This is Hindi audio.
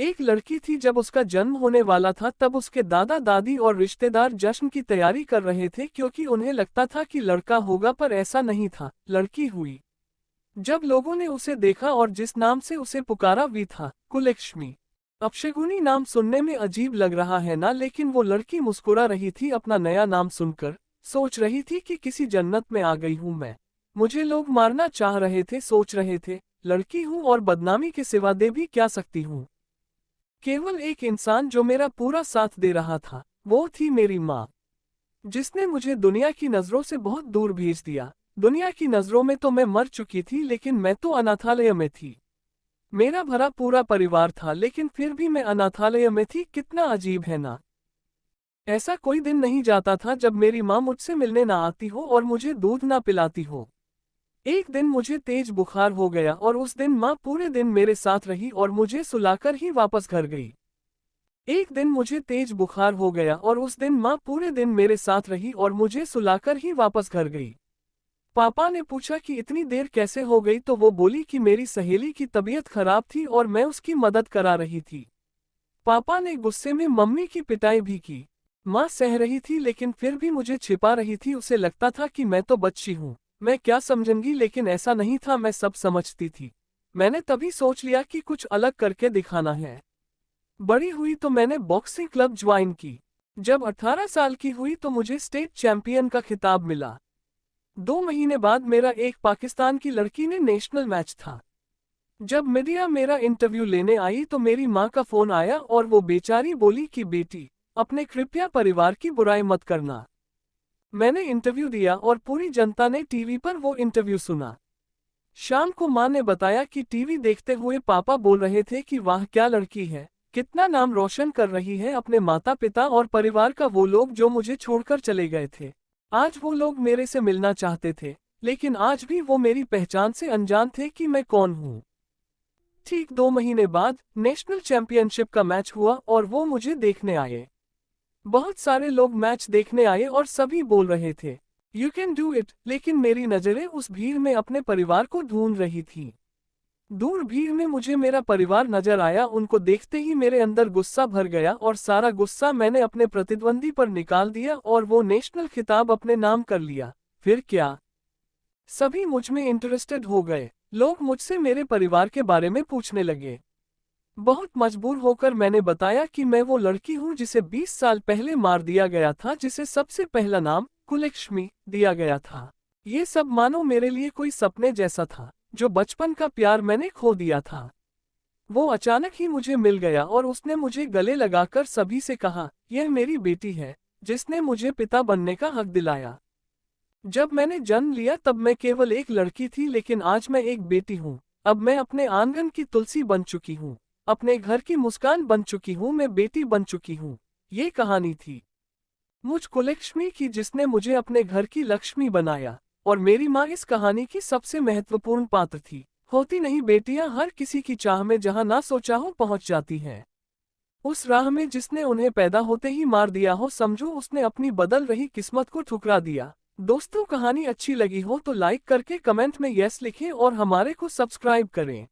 एक लड़की थी। जब उसका जन्म होने वाला था तब उसके दादा दादी और रिश्तेदार जश्न की तैयारी कर रहे थे क्योंकि उन्हें लगता था कि लड़का होगा, पर ऐसा नहीं था, लड़की हुई। जब लोगों ने उसे देखा और जिस नाम से उसे पुकारा वी था कुलक्ष्मी। अपशगुनी नाम सुनने में अजीब लग रहा है ना, लेकिन वो लड़की मुस्कुरा रही थी अपना नया नाम सुनकर। सोच रही थी कि किसी जन्नत में आ गई हूं मैं। मुझे लोग मारना चाह रहे थे, सोच रहे थे लड़की हूं और बदनामी के सिवा दे भी क्या सकती हूं। केवल एक इंसान जो मेरा पूरा साथ दे रहा था, वो थी मेरी माँ, जिसने मुझे दुनिया की नजरों से बहुत दूर भेज दिया। दुनिया की नजरों में तो मैं मर चुकी थी, लेकिन मैं तो अनाथालय में थी। मेरा भरा पूरा परिवार था, लेकिन फिर भी मैं अनाथालय में थी। कितना अजीब है ना। ऐसा कोई दिन नहीं जाता था जब मेरी माँ मुझसे मिलने ना आती हो और मुझे दूध ना पिलाती हो। एक दिन मुझे तेज बुखार हो गया और उस दिन माँ पूरे दिन मेरे साथ रही और मुझे सुलाकर ही वापस घर गई। एक दिन मुझे तेज बुखार हो गया और उस दिन माँ पूरे दिन मेरे साथ रही और मुझे सुलाकर ही वापस घर गई। पापा ने पूछा कि इतनी देर कैसे हो गई, तो वो बोली कि मेरी सहेली की तबीयत खराब थी और मैं उसकी मदद करा रही थी। पापा ने गुस्से में मम्मी की पिटाई भी की। माँ सह रही थी लेकिन फिर भी मुझे छिपा रही थी। उसे लगता था कि मैं तो बच्ची हूँ, मैं क्या समझूंगी, लेकिन ऐसा नहीं था, मैं सब समझती थी। मैंने तभी सोच लिया कि कुछ अलग करके दिखाना है। बड़ी हुई तो मैंने बॉक्सिंग क्लब ज्वाइन की। जब 18 साल की हुई तो मुझे स्टेट चैंपियन का खिताब मिला। 2 महीने बाद मेरा एक पाकिस्तान की लड़की ने नेशनल मैच था। जब मीडिया मेरा इंटरव्यू लेने आई तो मेरी माँ का फोन आया और वो बेचारी बोली कि बेटी, अपने कृपया परिवार की बुराई मत करना। मैंने इंटरव्यू दिया और पूरी जनता ने टीवी पर वो इंटरव्यू सुना। शाम को माँ ने बताया कि टीवी देखते हुए पापा बोल रहे थे कि वाह क्या लड़की है, कितना नाम रोशन कर रही है अपने माता पिता और परिवार का, वो लोग जो मुझे छोड़कर चले गए थे। आज वो लोग मेरे से मिलना चाहते थे, लेकिन आज भी वो मेरी पहचान से अनजान थे कि मैं कौन हूँ। ठीक 2 महीने बाद नेशनल चैंपियनशिप का मैच हुआ और वो मुझे देखने आए। बहुत सारे लोग मैच देखने आए और सभी बोल रहे थे यू कैन डू इट, लेकिन मेरी नजरें उस भीड़ में अपने परिवार को ढूंढ रही थी। दूर भीड़ में मुझे मेरा परिवार नजर आया। उनको देखते ही मेरे अंदर गुस्सा भर गया और सारा गुस्सा मैंने अपने प्रतिद्वंदी पर निकाल दिया और वो नेशनल खिताब अपने नाम कर लिया। फिर क्या, सभी मुझ में इंटरेस्टेड हो गए। लोग मुझसे मेरे परिवार के बारे में पूछने लगे। बहुत मजबूर होकर मैंने बताया कि मैं वो लड़की हूँ जिसे 20 साल पहले मार दिया गया था, जिसे सबसे पहला नाम कुलक्ष्मी दिया गया था। ये सब मानो मेरे लिए कोई सपने जैसा था। जो बचपन का प्यार मैंने खो दिया था, वो अचानक ही मुझे मिल गया और उसने मुझे गले लगाकर सभी से कहा, यह मेरी बेटी है, जिसने मुझे पिता बनने का हक दिलाया। जब मैंने जन्म लिया तब मैं केवल एक लड़की थी, लेकिन आज मैं एक बेटी हूँ। अब मैं अपने आंगन की तुलसी बन चुकी हूँ, अपने घर की मुस्कान बन चुकी हूँ, मैं बेटी बन चुकी हूँ। ये कहानी थी मुझ कुलक्ष्मी की, जिसने मुझे अपने घर की लक्ष्मी बनाया। और मेरी माँ इस कहानी की सबसे महत्वपूर्ण पात्र थी। होती नहीं बेटियां हर किसी की चाह में जहां ना सोचा हो पहुंच जाती हैं। उस राह में जिसने उन्हें पैदा होते ही मार दिया हो, समझो उसने अपनी बदल रही किस्मत को ठुकरा दिया। दोस्तों, कहानी अच्छी लगी हो तो लाइक करके कमेंट में यस लिखें और हमारे को सब्सक्राइब करें।